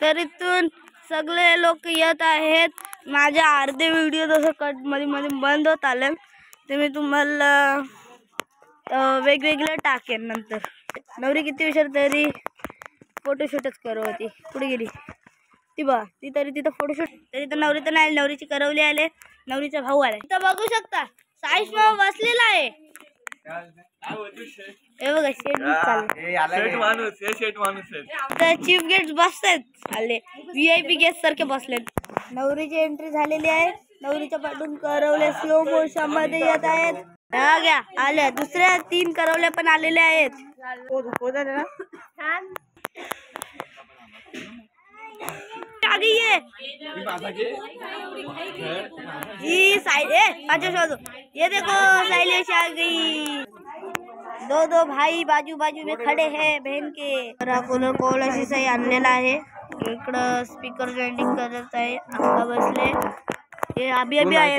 तर इथून सगळे लोक येत आहेत. माझ्या अर्धे व्हिडिओ जसं कट मध्ये मध्ये बंद होत आले ते मी तुम्हाला वेगवेगळे टाकेन नंतर. नवरी किती विचार तरी फोटोशूटच करत होती. कुठे गेली ती बा ती तरी तिथं फोटोशूट. तरी तर नवरी तर नाही, नवरीची करवली आले, नवरीचा भाऊ आले. इथं बघू शकता साईश मामा बसलेला आहे. हे बघा चीफ गेस्ट बसतात आले, VIP गेस्ट सारखे बसले. नवरीची एंट्री झालेली आहे. नवरीच्या पाठून करवले स्लो मोशन मध्ये येत आहेत. घ्या आल्या दुसऱ्या 3 करवले पण आलेले आहेत. ये देखो शैलेश आ गई. दो भाई बाजू बाजू में खड़े हैं बहन के. कूलर कोल अशी सही आणलेला आहे. इकडं स्पीकर जॉईंटिंग करत आहे. आप्पा बसले. हे अभी आहे.